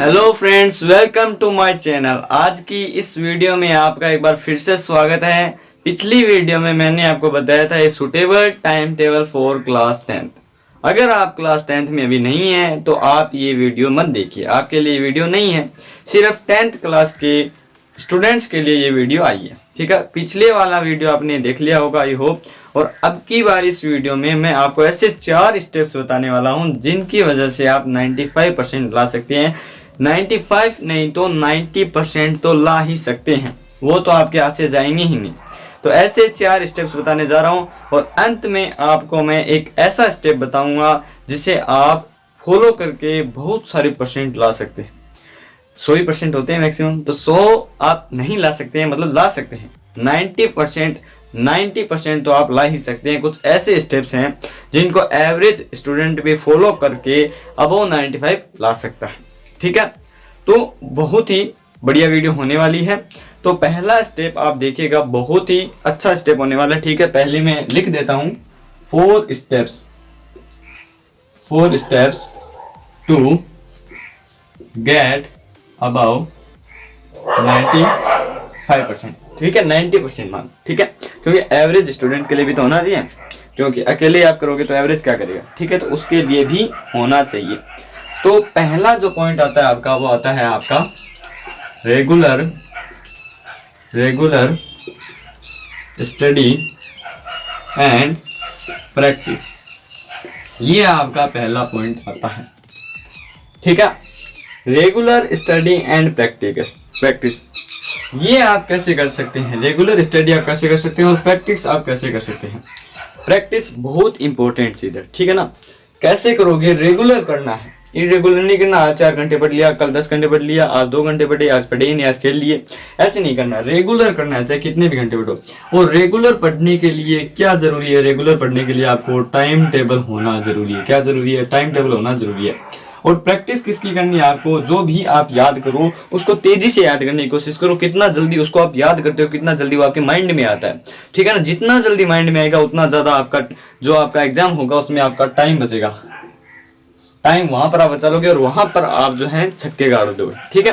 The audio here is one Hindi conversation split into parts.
Hello friends, welcome to my channel. आज की इस वीडियो में आपका एक बार फिर से स्वागत है। पिछली वीडियो में मैंने आपको बताया था ये suitable time table for class 10th। अगर आप क्लास 10th में अभी नहीं हैं तो आप ये वीडियो मत देखिए, आपके लिए वीडियो नहीं है, सिर्फ 10th क्लास के स्टूडेंट्स के लिए ये वीडियो आई है। ठीक है, पिछले वाला वीडियो आपने देख लिया होगा आई होप। और अब की बार इस वीडियो में मैं आपको ऐसे 4 स्टेप्स बताने वाला हूं जिनकी वजह से आप 95% ला सकते हैं। 95 नहीं तो 90% तो ला ही सकते हैं, वो तो आपके हाथ से जाएंगे ही नहीं। तो ऐसे 4 स्टेप्स बताने जा रहा हूं और अंत में आपको मैं एक ऐसा स्टेप बताऊंगा जिसे आप फॉलो करके बहुत सारे परसेंट ला सकते हैं। 100% होते हैं मैक्सिमम, तो 100 आप नहीं ला सकते हैं, मतलब ला सकते हैं। 90% तो आप ला ही सकते हैं। कुछ ऐसे स्टेप्स हैं जिनको एवरेज स्टूडेंट भी फॉलो करके अबव 95 ला सकता है। ठीक है, तो बहुत ही बढ़िया वीडियो होने वाली है। तो पहला स्टेप आप देखिएगा, बहुत ही अच्छा स्टेप होने वाला है। ठीक है, पहले मैं लिख देता हूं 4 स्टेप्स टू गेट अबाउ 95%। ठीक है, 90% मान, ठीक है, क्योंकि एवरेज स्टूडेंट के लिए भी तो होना चाहिए, क्योंकि अकेले आप करोगे तो एवरेज क्या करेगा। ठीक है, तो उसके लिए भी होना चाहिए। तो पहला जो पॉइंट आता है आपका, वो आता है आपका रेगुलर स्टडी एंड प्रैक्टिस। ये आपका पहला पॉइंट आता है। ठीक है, रेगुलर स्टडी एंड प्रैक्टिस ये आप कैसे कर सकते हैं। रेगुलर स्टडी आप कैसे कर सकते हैं और प्रैक्टिस आप कैसे कर सकते हैं। प्रैक्टिस बहुत इंपॉर्टेंट चीज है, ठीक है ना। कैसे करोगे, रेगुलर करना है, इरेगुलर नहीं करना। आज 4 घंटे पढ़ लिया, कल 10 घंटे पढ़ लिया, आज 2 घंटे पढ़े, आज पढ़े ही नहीं, आज खेल लिए, ऐसे नहीं करना। रेगुलर करना है, चाहे कितने भी घंटे पढ़ो। और रेगुलर पढ़ने के लिए क्या जरूरी है, रेगुलर पढ़ने के लिए आपको टाइम टेबल होना जरूरी है। क्या जरूरी है, टाइम टेबल होना जरूरी है। और प्रैक्टिस किसकी करनी है, आपको जो भी आप याद करो उसको तेजी से याद करने की कोशिश करो। कितना जल्दी उसको आप याद करते हो, कितना जल्दी वो आपके माइंड में आता है। ठीक है ना, जितना जल्दी माइंड में आएगा उतना ज्यादा आपका जो आपका एग्जाम होगा उसमें आपका टाइम बचेगा। टाइम वहां पर आप बचा लोगे और वहां पर आप जो है छक्के गाड़ दोगे। ठीक है,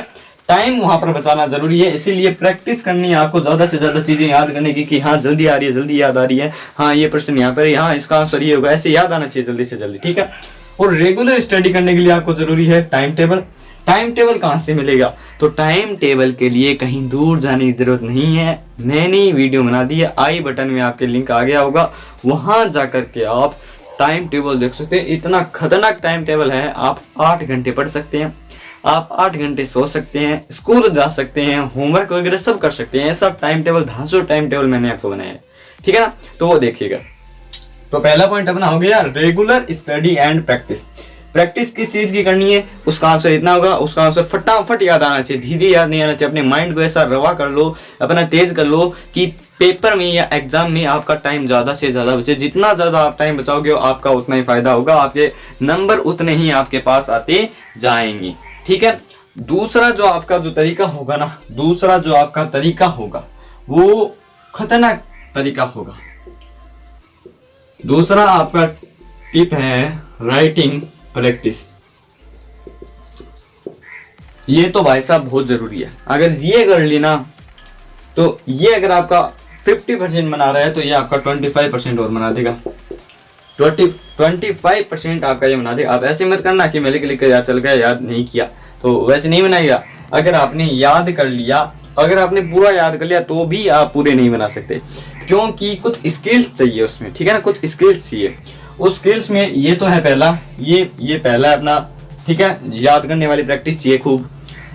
टाइम वहां पर बचाना जरूरी है, इसीलिए प्रैक्टिस करनी है आपको, ज्यादा से ज्यादा चीजें याद करने की कि हाँ जल्दी आ रही है, जल्दी याद आ रही है, हाँ ये प्रश्न यहाँ पर, हाँ इसका आंसर ये होगा, ऐसे याद आना चाहिए जल्दी से जल्दी। ठीक है, और रेगुलर स्टडी करने के लिए आपको जरूरी है टाइम टेबल। टाइम टेबल कहाँ से मिलेगा, तो टाइम टेबल के लिए कहीं दूर जाने की जरूरत नहीं है। मैंने वीडियो बना दी है, आई बटन में आपके लिंक आ गया होगा, वहां जाकर के आप टाइम टेबल देख सकते हैं। इतना खतरनाक टाइम टेबल है। आप 8 घंटे पढ़ सकते हैं, आप 8 घंटे सो सकते हैं, स्कूल जा सकते हैं, होमवर्क वगैरह सब कर सकते हैं। ऐसा टाइम टेबल, धांसू टाइम टेबल मैंने आपको बनाया है। ठीक है ना, तो वो देखिएगा। तो पहला पॉइंट अपना हो गया regular study and practice. Practice किस चीज की करनी है, उसका आंसर इतना होगा, उसका आंसर फटाफट याद आना चाहिए, धीरे याद नहीं आना चाहिए। अपने माइंड को ऐसा रवा कर लो, अपना तेज कर लो कि पेपर में या एग्जाम में आपका टाइम ज्यादा से ज्यादा बचे। जितना ज्यादा आप टाइम बचाओगे आपका उतना ही फायदा होगा, आपके नंबर उतने ही आपके पास आते जाएंगे। ठीक है, दूसरा जो आपका जो तरीका होगा ना, दूसरा जो आपका तरीका होगा वो खतरनाक तरीका होगा। दूसरा आपका टिप है राइटिंग प्रैक्टिस। ये तो भाई साहब बहुत जरूरी है। अगर ये कर ली ना, तो ये अगर आपका 50% बना रहा है तो ये आपका 25% और बना देगा। 25% आपका ये बना देगा। आप ऐसे मत करना कि मैं लिख कर याद चल गया, याद नहीं किया, तो वैसे नहीं बनाएगा। अगर आपने याद कर लिया, अगर आपने पूरा याद कर लिया तो भी आप पूरे नहीं बना सकते, क्योंकि कुछ स्किल्स चाहिए उसमें। ठीक है ना, कुछ स्किल्स चाहिए। उस स्किल्स में ये तो है पहला, ये पहला है अपना। ठीक है, याद करने वाली प्रैक्टिस चाहिए खूब।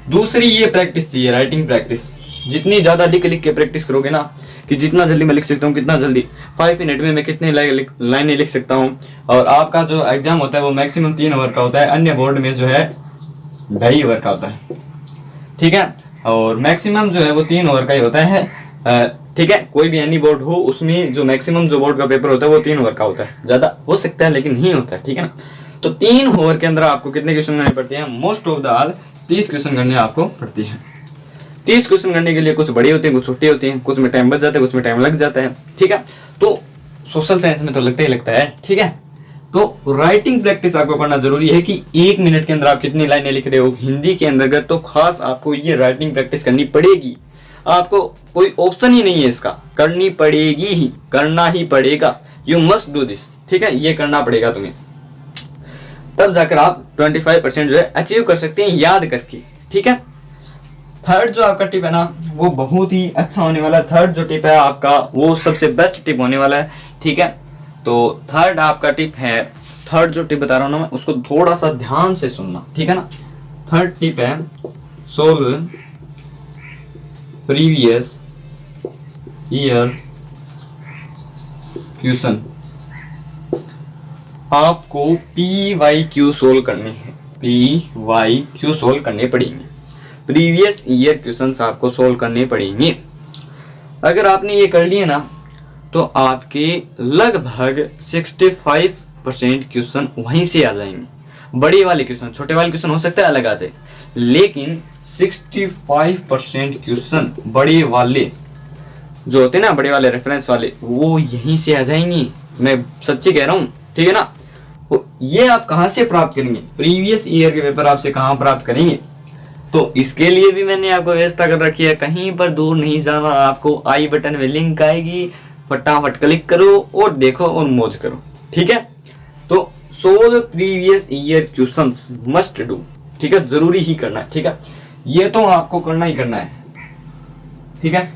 दूसरी ये प्रैक्टिस चाहिए, राइटिंग प्रैक्टिस। जितनी ज्यादा लिख के प्रैक्टिस करोगे ना, कि जितना जल्दी मैं लिख सकता हूँ, कितना जल्दी 5 मिनट में मैं कितनी लाइनें लिख सकता हूँ। और आपका जो एग्जाम होता है वो मैक्सिमम 3 ओवर का होता है, अन्य बोर्ड में जो है 2.5 ओवर का होता है। ठीक है, और मैक्सिमम जो है वो 3 ओवर का ही होता है। ठीक है, कोई भी एनी बोर्ड हो उसमें जो मैक्सिमम जो बोर्ड का पेपर होता है वो 3 ओवर का होता है। ज्यादा हो सकता है लेकिन नहीं होता है। ठीक है ना, तो 3 ओवर के अंदर आपको कितने क्वेश्चन करने पड़ते हैं, most of the all 30 question करने आपको पड़ती है। 30 क्वेश्चन करने के लिए कुछ बड़े होते हैं, कुछ छोटे होते हैं, कुछ में टाइम बच जाता है, कुछ में टाइम लग जाता है। ठीक है, तो सोशल साइंस में तो लगता ही लगता है। ठीक है, तो राइटिंग प्रैक्टिस आपको करना जरूरी है कि 1 मिनट के अंदर आप कितनी लाइनें लिख रहे हो हिंदी के अंतर्गत, तो खास आपको ये राइटिंग प्रैक्टिस करनी पड़ेगी। आपको कोई ऑप्शन ही नहीं है इसका, करनी पड़ेगी ही, करना ही पड़ेगा। यू मस्ट डू दिस, ठीक है, ये करना पड़ेगा तुम्हें, तब जाकर आप 25% जो है अचीव कर सकते हैं याद करके, ठीक है। थर्ड जो आपका टिप है ना वो बहुत ही अच्छा होने वाला है। थर्ड जो टिप है आपका वो सबसे बेस्ट टिप होने वाला है, ठीक है। तो थर्ड आपका टिप है, थर्ड जो टिप बता रहा हूँ ना मैं उसको थोड़ा सा ध्यान से सुनना, ठीक है ना। थर्ड टिप है सोल्व प्रीवियस ईयर क्वेश्चन। आपको PYQ सोल्व करनी है, PYQ सोल्व करने पड़ेंगे, प्रीवियस ईयर क्वेश्चंस आपको सोल्व करने पड़ेंगे। अगर आपने ये कर लिए ना तो आपके लगभग 65% क्वेश्चन वहीं से आ जाएंगे। बड़े वाले क्वेश्चन, छोटे वाले क्वेश्चन हो सकता है अलग आ जाए, लेकिन 65% क्वेश्चन बड़े वाले जो होते हैं ना, बड़े वाले रेफरेंस वाले, वो यहीं से आ जाएंगे। मैं सच्ची कह रहा हूँ, ठीक है ना। ये आप कहाँ से प्राप्त करेंगे, प्रीवियस ईयर के पेपर आपसे कहाँ प्राप्त करेंगे, तो इसके लिए भी मैंने आपको व्यवस्था कर रखी है। कहीं पर दूर नहीं जाना, आपको आई बटन में लिंक आएगी, फटाफट क्लिक करो और देखो और मौज करो, ठीक है। तो solve previous year questions must do, ठीक है, जरूरी ही करना है, ठीक है। ये तो आपको करना ही करना है, ठीक है।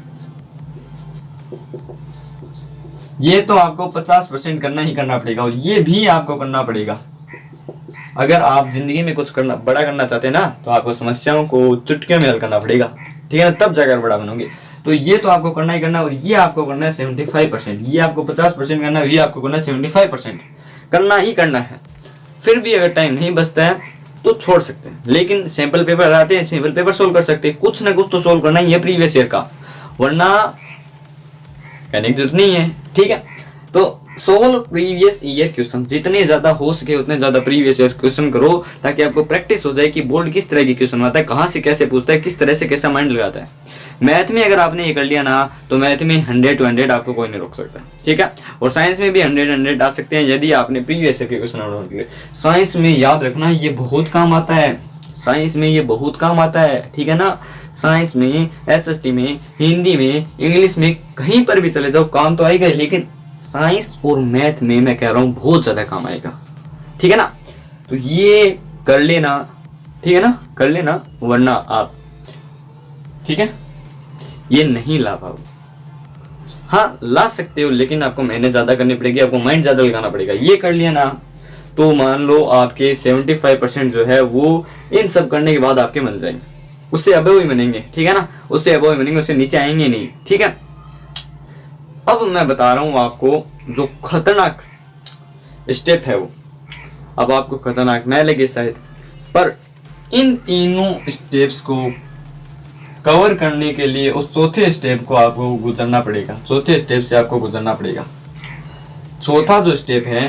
ये तो आपको 50% करना ही करना पड़ेगा, और ये भी आपको करना पड़ेगा। अगर आप जिंदगी में कुछ करना बड़ा करना चाहते हैं ना तो आपको समस्याओं को चुटकियों में हल करना पड़ेगा, ठीक है ना, तब जाकर बड़ा बनोगे। तो ये तो आपको करना ही करना है, और ये आपको करना है 75%, ये आपको 50% करना है, ये आपको करना है 75%, करना ही करना है। फिर भी अगर टाइम नहीं बचता है तो छोड़ सकते हैं, लेकिन सैंपल पेपर आते हैं, सैंपल पेपर सोल्व कर सकते हैं। कुछ ना कुछ तो सोल्व करना ही है प्रीवियस ईयर का, वरना कहने की जरूरत नहीं है, ठीक है। तो सोल्व प्रीवियस ईयर क्वेश्चन, जितने ज्यादा हो सके उतने ज्यादा प्रीवियस ईयर क्वेश्चन करो, ताकि आपको प्रैक्टिस हो जाए कि बोर्ड किस तरह की क्वेश्चन आता है, कहाँ से कैसे पूछता है, किस तरह से कैसा माइंड लगाता है। मैथ में अगर आपने ये कर लिया ना तो मैथ में 100 to 100 आपको कोई नहीं रोक सकता, ठीक है। और साइंस में भी 100 आ सकते हैं यदि आपने प्रीवियस ईयर के क्वेश्चन। साइंस में याद रखना ये बहुत काम आता है, साइंस में ये बहुत काम आता है, ठीक है ना। साइंस में, SST में, हिंदी में, इंग्लिश में, कहीं पर भी चले जाओ काम तो आएगा, लेकिन साइंस और मैथ में मैं कह रहा हूँ बहुत ज्यादा काम आएगा, ठीक है ना। तो ये कर लेना, ठीक है ना, कर लेना, वरना आप, ठीक है, ये नहीं ला पाओ। हाँ ला सकते हो, लेकिन आपको मेहनत ज्यादा करनी पड़ेगी, आपको माइंड ज्यादा लगाना पड़ेगा। ये कर लिया ना तो मान लो आपके 75% जो है वो इन सब करने के बाद आपके बन जाएंगे, उससे अबव ही बनेंगे, ठीक है ना, उससे अबव ही बनेंगे, उससे नीचे आएंगे नहीं, ठीक है। अब मैं बता रहा हूं आपको जो खतरनाक स्टेप है वो, अब आपको खतरनाक न लगे शायद, पर इन तीनों स्टेप्स को कवर करने के लिए उस चौथे स्टेप को आपको गुजरना पड़ेगा, चौथे स्टेप से आपको गुजरना पड़ेगा। चौथा जो स्टेप है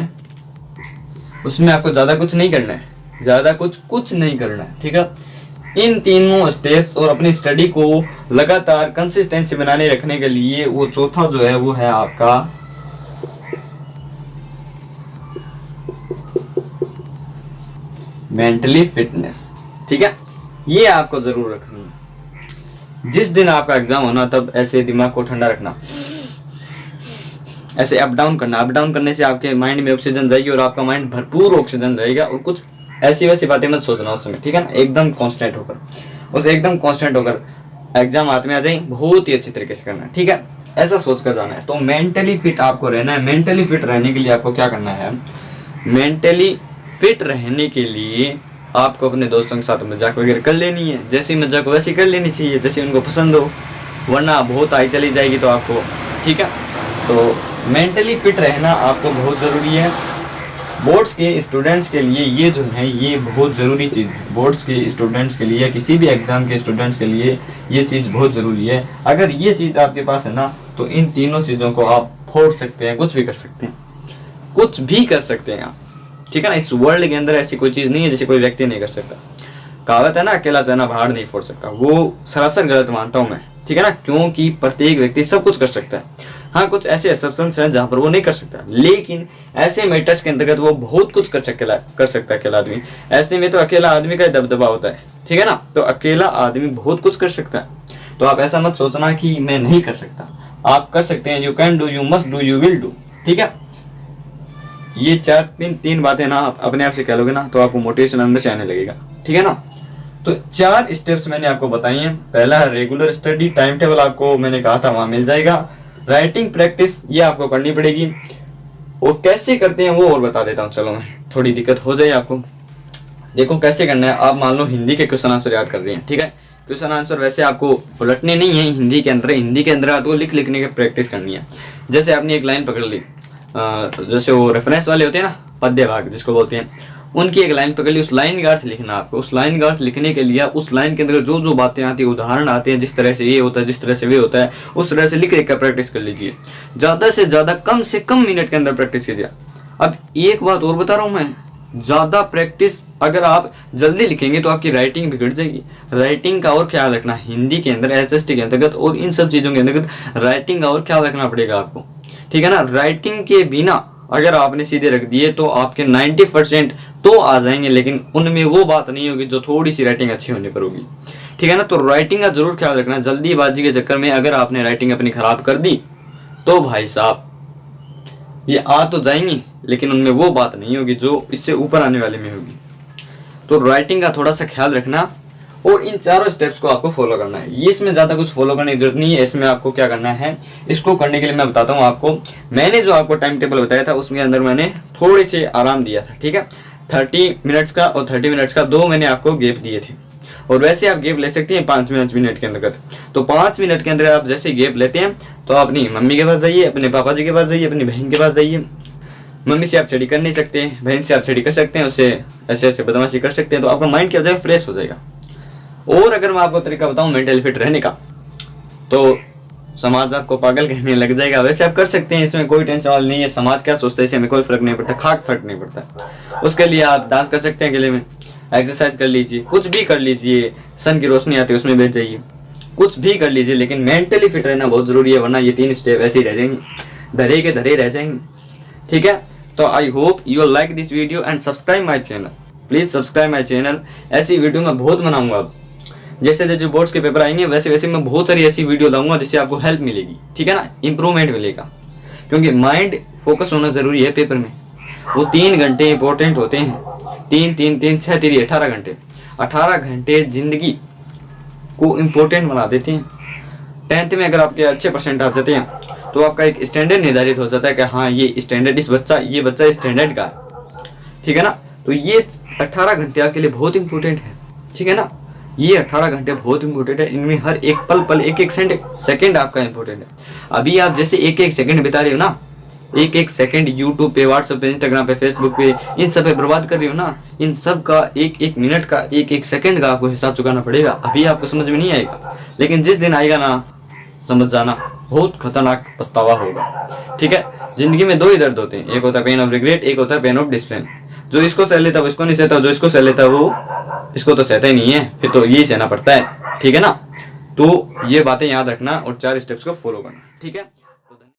उसमें आपको ज्यादा कुछ नहीं करना है, ज्यादा कुछ नहीं करना है, ठीक है। इन तीनों स्टेप्स और अपनी स्टडी को लगातार कंसिस्टेंसी बनाने रखने के लिए वो चौथा जो है वो है आपका मेंटली फिटनेस, ठीक है। ये आपको जरूर रखनी है। जिस दिन आपका एग्जाम होना तब ऐसे दिमाग को ठंडा रखना, ऐसे अप डाउन करना। अप डाउन करने से आपके माइंड में ऑक्सीजन जाएगी और आपका माइंड भरपूर ऑक्सीजन रहेगा, और कुछ ऐसी वैसी बातें मत सोचना उस समय, ठीक है ना। एकदम कांस्टेंट होकर, उसे एकदम कांस्टेंट होकर एग्जाम हाथ में आ जाए, बहुत ही अच्छी तरीके से करना है, ठीक है, ऐसा सोच कर जाना है। तो मेंटली फिट आपको रहना है। मेंटली फिट रहने के लिए आपको क्या करना है, मेंटली फिट रहने के लिए आपको अपने दोस्तों के साथ मजाक वगैरह कर लेनी है, जैसी मजाक वैसी कर लेनी चाहिए जैसी उनको पसंद हो, वरना बहुत आई चली जाएगी तो आपको, ठीक है। तो मेंटली फिट रहना आपको बहुत ज़रूरी है। बोर्ड्स के स्टूडेंट्स के लिए ये जो है ये बहुत ज़रूरी चीज़ है। बोर्ड्स के स्टूडेंट्स के लिए, किसी भी एग्ज़ाम के स्टूडेंट्स के लिए ये चीज़ बहुत ज़रूरी है। अगर ये चीज़ आपके पास है ना तो इन तीनों चीज़ों को आप फोड़ सकते हैं, कुछ भी कर सकते हैं, कुछ भी कर सकते हैं आप, ठीक है ना। इस वर्ल्ड के अंदर ऐसी कोई चीज़ नहीं है जिसे कोई व्यक्ति नहीं कर सकता। कहावत है ना, अकेला चना पहाड़ नहीं फोड़ सकता, वो सरासर गलत मानता हूँ मैं, ठीक है ना, क्योंकि प्रत्येक व्यक्ति सब कुछ कर सकता है। हाँ, कुछ ऐसे एक्सेप्शंस हैं जहाँ पर वो नहीं कर सकता, लेकिन ऐसे मैटर्स के अंतर्गत वो बहुत कुछ कर सकता है अकेला आदमी। ऐसे में तो अकेला आदमी का दबदबा होता है, ठीक है ना। तो अकेला आदमी बहुत कुछ कर सकता है। तो आप ऐसा मत सोचना कि मैं नहीं कर सकता, आप कर सकते हैं। You can do, you must do, you will do, ठीक है। ये तीन बातें ना आप अपने आप से कह लोगे ना, तो आपको मोटिवेशन अंदर से आने लगेगा, ठीक है ना। तो 4 स्टेप्स मैंने आपको बताई हैं। पहला है रेगुलर स्टडी, टाइम टेबल आपको मैंने कहा था वहां मिल जाएगा। राइटिंग प्रैक्टिस ये आपको करनी पड़ेगी, और कैसे करते हैं वो और बता देता हूँ। चलो, मैं थोड़ी दिक्कत हो जाए आपको। देखो कैसे करना है। आप मान लो हिंदी के क्वेश्चन आंसर याद कर रहे हैं, ठीक है। क्वेश्चन आंसर वैसे आपको पलटने नहीं है, हिंदी के अंदर आपको लिखने की प्रैक्टिस करनी है। जैसे आपने एक लाइन पकड़ ली, जैसे वो रेफरेंस वाले होते हैं ना, पद्य भाग जिसको बोलते हैं, उनकी एक लाइन पकड़ ली, उस लाइन का अर्थ लिखना आपको। उस लाइन का अर्थ लिखने के लिए उस लाइन के अंदर जो जो बातें आती है, उदाहरण आते हैं, जिस तरह से ये होता है, जिस तरह से वे होता है, उस तरह से लिख कर प्रैक्टिस कर लीजिए। ज़्यादा से ज़्यादा कम से कम मिनट के अंदर प्रैक्टिस कीजिए। अब एक बात और बता रहा हूँ मैं, ज़्यादा प्रैक्टिस अगर आप जल्दी लिखेंगे तो आपकी राइटिंग बिगड़ जाएगी। राइटिंग का और ख्याल रखना, हिंदी के अंदर SST के अंतर्गत और इन सब चीज़ों के अंतर्गत राइटिंग का और ख्याल रखना पड़ेगा आपको, ठीक है ना। राइटिंग के बिना अगर आपने सीधे रख दिए तो आपके 90% तो आ जाएंगे, लेकिन उनमें वो बात नहीं होगी जो थोड़ी सी राइटिंग अच्छी होने पर होगी, ठीक है ना। तो राइटिंग का जरूर ख्याल रखना। जल्दीबाजी के चक्कर में अगर आपने राइटिंग अपनी खराब कर दी तो भाई साहब ये आ तो जाएंगी, लेकिन उनमें वो बात नहीं होगी जो इससे ऊपर आने वाले में होगी। तो राइटिंग का थोड़ा सा ख्याल रखना, और इन 4 स्टेप्स को आपको फॉलो करना है। ये इसमें ज़्यादा कुछ फॉलो करने की जरूरत नहीं है। इसमें आपको क्या करना है, इसको करने के लिए मैं बताता हूँ आपको। मैंने जो आपको टाइम टेबल बताया था उसके अंदर मैंने थोड़े से आराम दिया था, ठीक है। 30 मिनट्स का और 30 मिनट्स का 2 मैंने आपको गैप दिए थे, और वैसे आप गैप ले सकते हैं 5 मिनट के अंतर्गत। तो 5 मिनट के अंदर आप जैसे गैप लेते हैं तो अपनी मम्मी के पास जाइए, अपने पापा जी के पास जाइए, अपनी बहन के पास जाइए। मम्मी से आप छड़ी कर नहीं सकते, बहन से आप छड़ी कर सकते हैं, उससे ऐसे ऐसे बदमाशी कर सकते हैं, तो आपका माइंड क्या हो जाएगा, फ्रेश हो जाएगा। और अगर मैं आपको तरीका बताऊं मेंटली फिट रहने का, तो समाज आपको पागल कहने लग जाएगा। वैसे आप कर सकते हैं, इसमें कोई टेंशन वाली नहीं है। समाज क्या सोचता है इससे हमें कोई फर्क नहीं पड़ता, खाक फर्क नहीं पड़ता। उसके लिए आप डांस कर सकते हैं अकेले में, एक्सरसाइज कर लीजिए, कुछ भी कर लीजिए, सन की रोशनी आती है उसमें बैठ जाइए, कुछ भी कर लीजिए, लेकिन मेंटली फिट रहना बहुत जरूरी है, वरना ये 3 स्टेप ऐसे ही रह जाएंगे, धरे के धरे रह जाएंगे, ठीक है। तो I hope you like this video and subscribe my channel, please subscribe my channel. ऐसी वीडियो मैं बहुत बनाऊंगा। अब जैसे जैसे बोर्ड्स के पेपर आएंगे वैसे वैसे मैं बहुत सारी ऐसी वीडियो लाऊंगा जिससे आपको हेल्प मिलेगी, ठीक है ना, इंप्रूवमेंट मिलेगा। क्योंकि माइंड फोकस होना जरूरी है पेपर में। वो 3 घंटे इंपॉर्टेंट होते हैं, 3 6 3 18 घंटे। 18 घंटे जिंदगी को इम्पोर्टेंट बना देते हैं। 10th में अगर आपके अच्छे परसेंट आ जाते हैं तो आपका एक स्टैंडर्ड निर्धारित हो जाता है कि हाँ ये स्टैंडर्ड ये बच्चा स्टैंडर्ड का, ठीक है ना। तो ये 18 घंटे आपके लिए बहुत इंपॉर्टेंट है, ठीक है ना। ये 18 घंटे बहुत इंपॉर्टेंट है। इनमें हर एक पल एक एक सेकंड आपका इंपॉर्टेंट है। अभी आप जैसे एक सेकंड बिता रहे हो ना, एक सेकंड यूट्यूब पे, व्हाट्सएप पे, इंस्टाग्राम पे, फेसबुक पे, इन सब पे बर्बाद कर रही हो ना, इन सब का एक मिनट का एक सेकंड का आपको हिसाब चुकाना पड़ेगा। अभी आपको समझ में नहीं आएगा, लेकिन जिस दिन आएगा ना, समझ जाना बहुत खतरनाक पछतावा होगा, ठीक है। जिंदगी में 2 ही दर्द होते हैं, एक होता है पेन ऑफ रिग्रेट, एक होता है पेन ऑफ डिसिप्लिन। जो इसको सह लेता है वो इसको नहीं सहता, जो इसको सह लेता है वो इसको तो सहता ही नहीं है, फिर तो यही सहना पड़ता है, ठीक है ना। तो ये बातें याद रखना और 4 स्टेप्स को फॉलो करना, ठीक है।